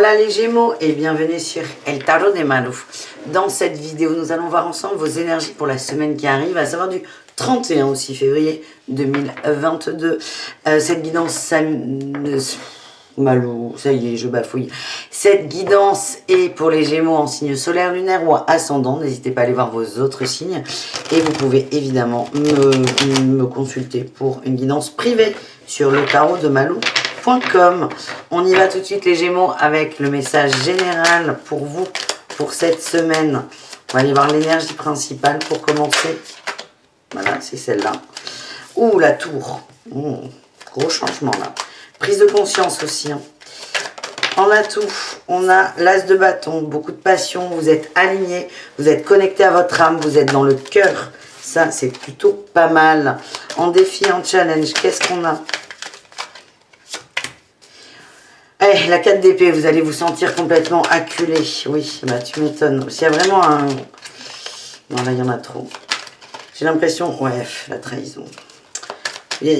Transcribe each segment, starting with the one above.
Voilà les Gémeaux et bienvenue sur El Tarot de Malouf. Dans cette vidéo, nous allons voir ensemble vos énergies pour la semaine qui arrive, à savoir du 31 au 6 février 2022. Cette guidance, Malou, ça y est, je bafouille. Cette guidance est pour les Gémeaux en signe solaire, lunaire ou ascendant. N'hésitez pas à aller voir vos autres signes. Et vous pouvez évidemment me consulter pour une guidance privée sur le tarot de Malou.com. On y va tout de suite les Gémeaux avec le message général pour vous pour cette semaine. On va aller voir l'énergie principale pour commencer. Voilà, c'est celle-là. Ouh, la tour. Gros changement là. Prise de conscience aussi. Hein. En atout, on a l'as de bâton, beaucoup de passion, vous êtes aligné, vous êtes connecté à votre âme, vous êtes dans le cœur. Ça, c'est plutôt pas mal. En défi, en challenge, qu'est-ce qu'on a? Eh, la 4 d'épée, vous allez vous sentir complètement acculé. Oui, bah tu m'étonnes. S'il y a vraiment un... Non, là, il y en a trop. J'ai l'impression... Ouais, la trahison.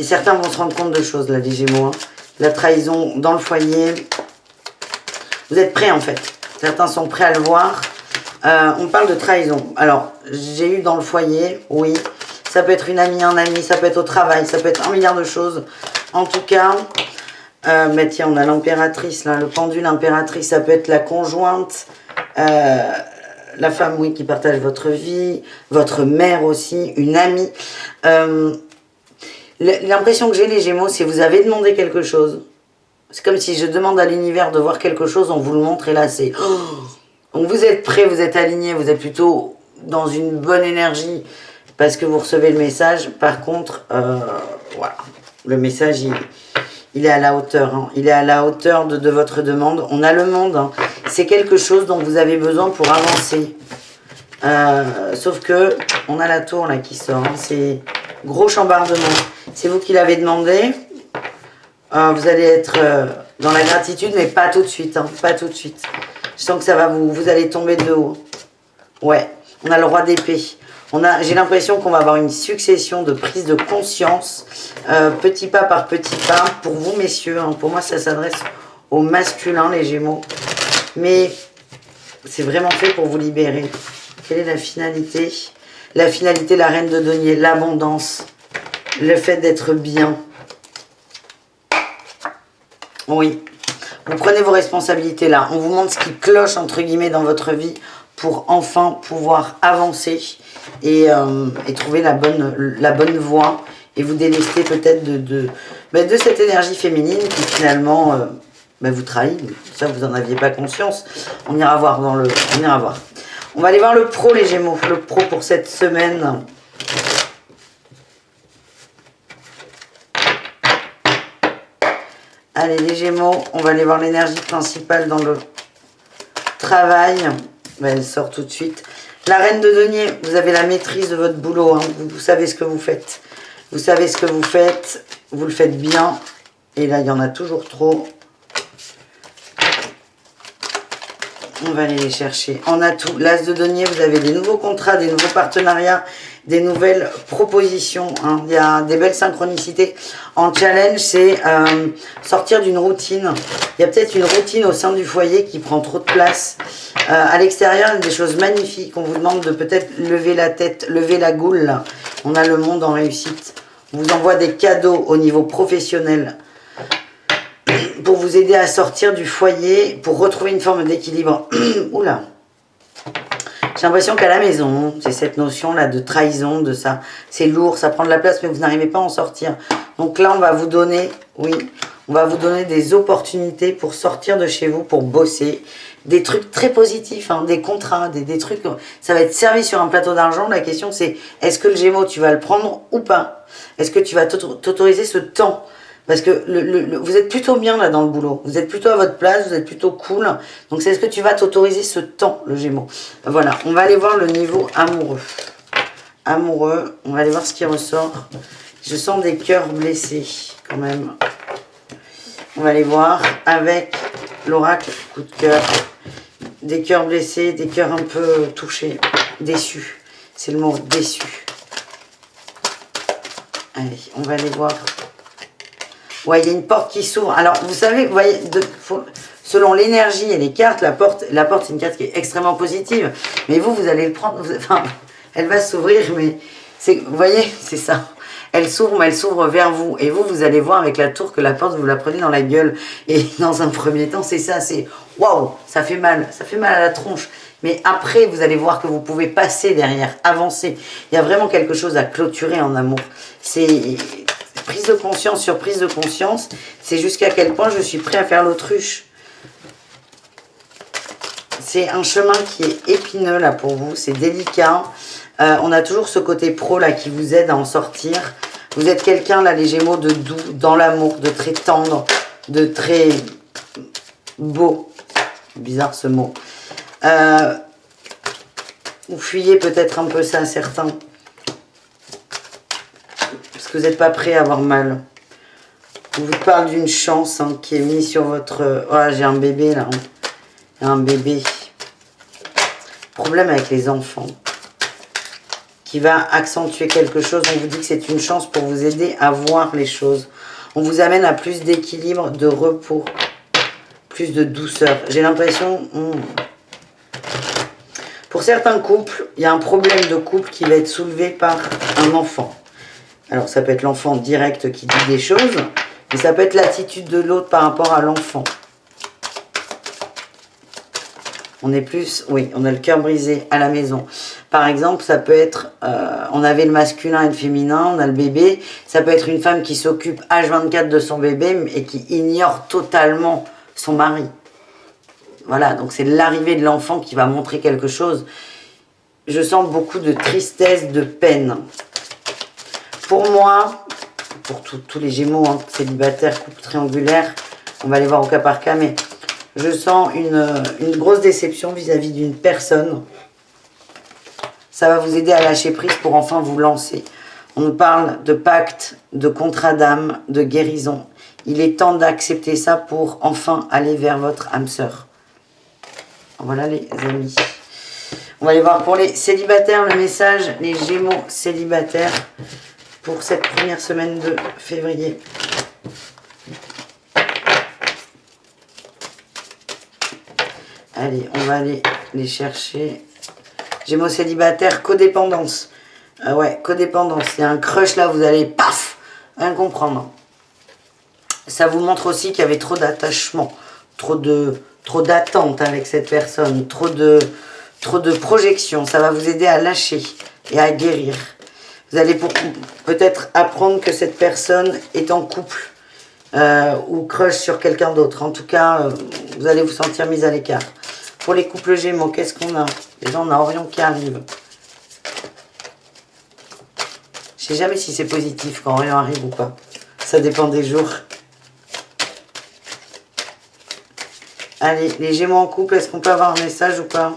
Certains vont se rendre compte de choses, là, les Gémeaux. Hein. La trahison dans le foyer. Vous êtes prêts, en fait. Certains sont prêts à le voir. On parle de trahison. Alors, j'ai eu dans le foyer, oui. Ça peut être une amie, un ami, ça peut être au travail, ça peut être un milliard de choses. En tout cas... mais tiens, on a l'impératrice, là, le pendule impératrice, ça peut être la conjointe, la femme, oui, qui partage votre vie, votre mère aussi, une amie. L'impression que j'ai, les Gémeaux, c'est que vous avez demandé quelque chose. C'est comme si je demande à l'univers de voir quelque chose, on vous le montre et là, c'est... Oh, donc vous êtes prêts, vous êtes alignés, vous êtes plutôt dans une bonne énergie parce que vous recevez le message. Par contre, voilà, le message, il est à la hauteur, hein. Il est à la hauteur de votre demande. On a le monde, hein. C'est quelque chose dont vous avez besoin pour avancer. Sauf que on a la tour là qui sort, hein. C'est gros chambardement. C'est vous qui l'avez demandé. Vous allez être dans la gratitude, mais pas tout de suite, hein. Pas tout de suite. Je sens que ça va vous allez tomber de haut. Ouais, on a le roi d'épée. J'ai l'impression qu'on va avoir une succession de prises de conscience, petit pas par petit pas, pour vous messieurs. Hein. Pour moi, ça s'adresse aux masculins, les Gémeaux. Mais c'est vraiment fait pour vous libérer. Quelle est la finalité? La finalité, la reine de denier, l'abondance, le fait d'être bien. Oui, vous prenez vos responsabilités là. On vous montre ce qui cloche, entre guillemets, dans votre vie pour enfin pouvoir avancer. Et trouver la bonne voie et vous délester peut-être de cette énergie féminine qui finalement vous trahit. Ça, vous n'en aviez pas conscience. On ira voir on ira voir. On va aller voir le pro, les Gémeaux. Le pro pour cette semaine. Allez, les Gémeaux, on va aller voir l'énergie principale dans le travail. Elle sort tout de suite. La reine de denier, vous avez la maîtrise de votre boulot, hein. Vous savez ce que vous faites. Vous savez ce que vous faites, vous le faites bien. Et là, il y en a toujours trop. On va aller les chercher. En atout, l'as de denier, vous avez des nouveaux contrats, des nouveaux partenariats, des nouvelles propositions. Hein. Il y a des belles synchronicités. En challenge, c'est sortir d'une routine. Il y a peut-être une routine au sein du foyer qui prend trop de place. À l'extérieur, il y a des choses magnifiques. On vous demande de peut-être lever la tête, lever la goule. Là. On a le monde en réussite. On vous envoie des cadeaux au niveau professionnel pour vous aider à sortir du foyer, pour retrouver une forme d'équilibre. Oula. J'ai l'impression qu'à la maison, c'est cette notion-là de trahison, de ça. C'est lourd, ça prend de la place, mais vous n'arrivez pas à en sortir. Donc là, on va vous donner, oui, on va vous donner des opportunités pour sortir de chez vous, pour bosser. Des trucs très positifs, hein, des contrats, des trucs. Ça va être servi sur un plateau d'argent. La question, c'est est-ce que le Gémeaux, tu vas le prendre ou pas? Est-ce que tu vas t'autoriser ce temps? Parce que vous êtes plutôt bien là dans le boulot. Vous êtes plutôt à votre place, vous êtes plutôt cool. Donc c'est est-ce que tu vas t'autoriser ce temps, le Gémeaux? Voilà, on va aller voir le niveau amoureux. Amoureux, on va aller voir ce qui ressort. Je sens des cœurs blessés quand même. On va aller voir avec l'oracle coup de cœur. Des cœurs blessés, des cœurs un peu touchés, déçus. C'est le mot déçu. Allez, on va aller voir. Ouais, il y a une porte qui s'ouvre. Alors, vous savez, vous voyez, selon l'énergie et les cartes, la porte c'est une carte qui est extrêmement positive. Mais vous allez le prendre, enfin, elle va s'ouvrir, mais vous voyez, c'est ça. Elle s'ouvre, mais elle s'ouvre vers vous. Et vous allez voir avec la tour que la porte, vous la prenez dans la gueule. Et dans un premier temps, c'est ça, c'est waouh, ça fait mal à la tronche. Mais après, vous allez voir que vous pouvez passer derrière, avancer. Il y a vraiment quelque chose à clôturer en amour. C'est prise de conscience sur prise de conscience. C'est jusqu'à quel point je suis prêt à faire l'autruche. C'est un chemin qui est épineux là pour vous, c'est délicat. On a toujours ce côté pro là qui vous aide à en sortir. Vous êtes quelqu'un là, les Gémeaux, de doux, dans l'amour, de très tendre, de très beau. Bizarre ce mot. Vous fuyez peut-être un peu ça, certains. Parce que vous n'êtes pas prêt à avoir mal. On vous parle d'une chance hein, qui est mise sur votre... Oh, j'ai un bébé là. Un bébé. Problème avec les enfants. Qui va accentuer quelque chose. On vous dit que c'est une chance pour vous aider à voir les choses. On vous amène à plus d'équilibre, de repos. Plus de douceur. J'ai l'impression... Pour certains couples, il y a un problème de couple qui va être soulevé par un enfant. Alors ça peut être l'enfant direct qui dit des choses. Mais ça peut être l'attitude de l'autre par rapport à l'enfant. On est plus, oui, on a le cœur brisé à la maison. Par exemple, ça peut être, on avait le masculin et le féminin, on a le bébé. Ça peut être une femme qui s'occupe H24 de son bébé et qui ignore totalement son mari. Voilà, donc c'est l'arrivée de l'enfant qui va montrer quelque chose. Je sens beaucoup de tristesse, de peine. Pour moi, pour tous les Gémeaux, hein, célibataires, couple triangulaire, on va les voir au cas par cas, mais je sens une grosse déception vis-à-vis d'une personne. Ça va vous aider à lâcher prise pour enfin vous lancer. On parle de pacte, de contrat d'âme, de guérison. Il est temps d'accepter ça pour enfin aller vers votre âme sœur. Voilà les amis. On va aller voir pour les célibataires le message, les Gémeaux célibataires pour cette première semaine de février. Allez, on va aller les chercher. Gémeaux célibataires, codépendance. Ouais, codépendance. Il y a un crush là, vous allez, paf, rien comprendre. Ça vous montre aussi qu'il y avait trop d'attachement, trop d'attente avec cette personne, trop de projection. Ça va vous aider à lâcher et à guérir. Vous allez peut-être apprendre que cette personne est en couple ou crush sur quelqu'un d'autre. En tout cas, vous allez vous sentir mis à l'écart. Pour les couples Gémeaux, qu'est-ce qu'on a? Déjà, on a Orion qui arrive. Je ne sais jamais si c'est positif quand Orion arrive ou pas. Ça dépend des jours. Allez, les Gémeaux en couple, est-ce qu'on peut avoir un message ou pas?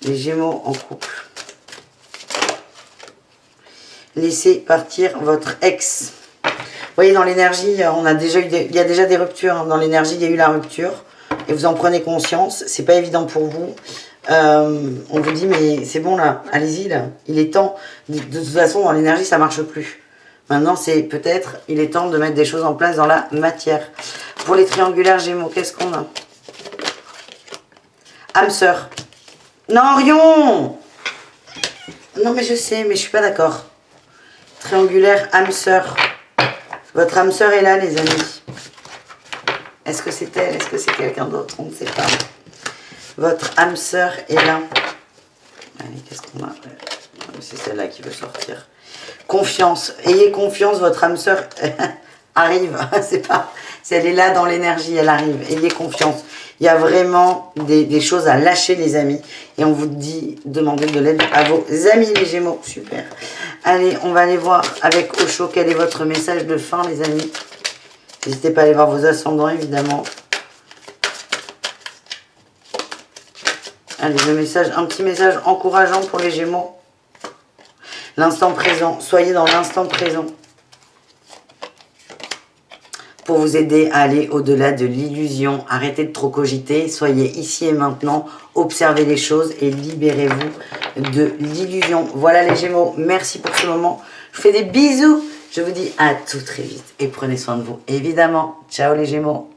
Les Gémeaux en couple. Laissez partir votre ex. Vous voyez, dans l'énergie, on a déjà eu il y a déjà des ruptures. Hein. Dans l'énergie, il y a eu la rupture. Et vous en prenez conscience. C'est pas évident pour vous. On vous dit, mais c'est bon là, allez-y là. Il est temps. De toute façon, dans l'énergie, ça marche plus. Maintenant, c'est peut-être, il est temps de mettre des choses en place dans la matière. Pour les triangulaires Gémeaux, qu'est-ce qu'on a? Âme sœur. Non, Orion! Non, mais je sais, mais je suis pas d'accord. Triangulaire, âme sœur. Votre âme sœur est là, les amis. Est-ce que c'est elle? Est-ce que c'est quelqu'un d'autre? On ne sait pas. Votre âme sœur est là. Allez, qu'est-ce qu'on a? C'est celle-là qui veut sortir. Confiance. Ayez confiance, votre âme sœur arrive. C'est pas... Elle est là dans l'énergie, elle arrive. Ayez confiance. Il y a vraiment des choses à lâcher, les amis. Et on vous dit, demandez de l'aide à vos amis, les Gémeaux. Super. Allez, on va aller voir avec Osho quel est votre message de fin, les amis. N'hésitez pas à aller voir vos ascendants, évidemment. Allez, le message, un petit message encourageant pour les Gémeaux. L'instant présent. Soyez dans l'instant présent. Pour vous aider à aller au-delà de l'illusion. Arrêtez de trop cogiter. Soyez ici et maintenant. Observez les choses et libérez-vous de l'illusion. Voilà les Gémeaux. Merci pour ce moment. Je vous fais des bisous. Je vous dis à tout très vite et prenez soin de vous. Évidemment, ciao les Gémeaux.